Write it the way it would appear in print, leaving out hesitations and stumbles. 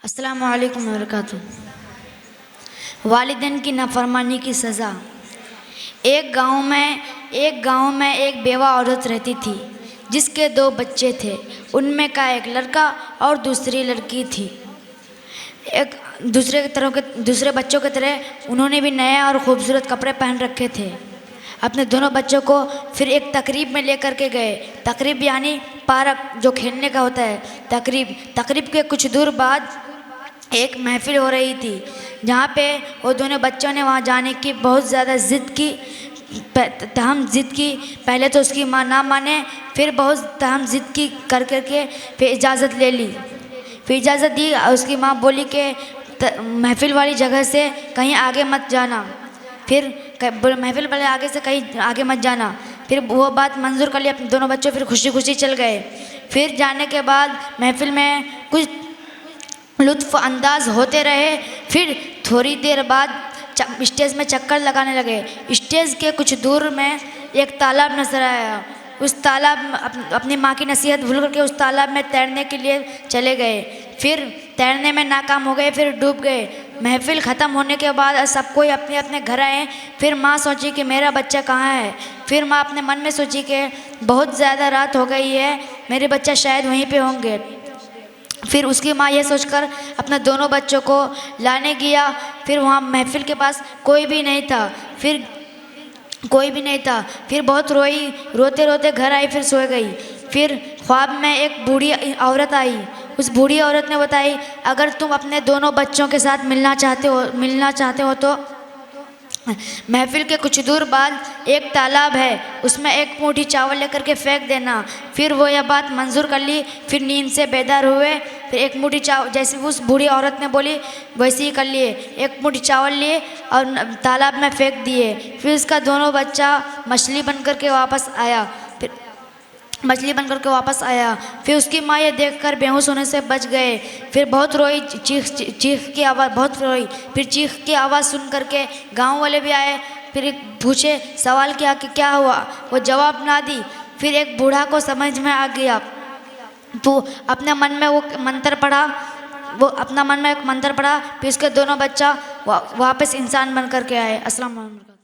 अस्सलामु अलैकुम वबरकातुहू। वालिदैन की नाफरमानी की सज़ा। एक गांव में एक बेवा औरत रहती थी जिसके 2 बच्चे थे। उनमें का एक लड़का और दूसरी लड़की थी। एक दूसरे बच्चों की तरह उन्होंने भी नए और ख़ूबसूरत कपड़े पहन रखे थे। अपने दोनों बच्चों को फिर एक तकरीब में लेकर के गए। तकरीब यानी पार्क जो खेलने का होता है। तकरीब के कुछ दूर बाद एक महफिल हो रही थी जहाँ पे वो दोनों बच्चों ने वहाँ जाने की बहुत ज़्यादा ज़िद की। तहम ज़िद की। पहले तो उसकी माँ ना माने, फिर बहुत तहम ज़िद की कर करके फिर इजाज़त ले ली। फिर इजाज़त दी। उसकी माँ बोली कि महफिल वाली जगह से कहीं आगे मत जाना। फिर महफिल वाले आगे से कहीं आगे मत जाना। फिर वो बात मंजूर कर ली। अपने दोनों बच्चों फिर खुशी खुशी चल गए। फिर जाने के बाद महफिल में कुछ लुत्फ़ अंदाज होते रहे। फिर थोड़ी देर बाद स्टेज में चक्कर लगाने लगे। स्टेज के कुछ दूर में एक तालाब नजर आया। उस तालाब में अपनी माँ की नसीहत भूल करके उस तालाब में तैरने के लिए चले गए। फिर तैरने में नाकाम हो गए, फिर डूब गए। महफिल ख़त्म होने के बाद सब कोई अपने अपने घर आए। फिर माँ सोची कि मेरा बच्चा कहाँ है। फिर माँ अपने मन में सोची कि बहुत ज़्यादा रात हो गई है, मेरे बच्चा शायद वहीं पे होंगे। फिर उसकी माँ ये सोचकर अपने दोनों बच्चों को लाने गया। फिर वहाँ महफिल के पास कोई भी नहीं था। फिर बहुत रोई, रोते रोते घर आई, फिर सो गई। फिर ख्वाब में एक बूढ़ी औरत आई। उस बूढ़ी औरत ने बताई, अगर तुम अपने दोनों बच्चों के साथ मिलना चाहते हो तो महफिल के कुछ दूर बाद एक तालाब है, उसमें एक मुट्ठी चावल लेकर के फेंक देना। फिर वो यह बात मंजूर कर ली। फिर नींद से बेदार हुए। फिर एक मुट्ठी चावल, जैसे उस बूढ़ी औरत ने बोली वैसे ही कर लिए। एक मुट्ठी चावल लिए और तालाब में फेंक दिए। फिर उसका दोनों बच्चा मछली बन करके वापस आया। फिर उसकी माँ ये देखकर बेहोश होने से बच गए। फिर बहुत रोई, चीख की आवाज़ बहुत रोई। फिर चीख की आवाज़ सुन करके गांव वाले भी आए। फिर पूछे, सवाल किया कि क्या हुआ। वो जवाब ना दी। फिर एक बूढ़ा को समझ में आ गया। तो अपने मन में एक मंत्र पढ़ा। फिर उसके दोनों बच्चा वापस इंसान बन करके आए। अस्सलाम वालेकुम।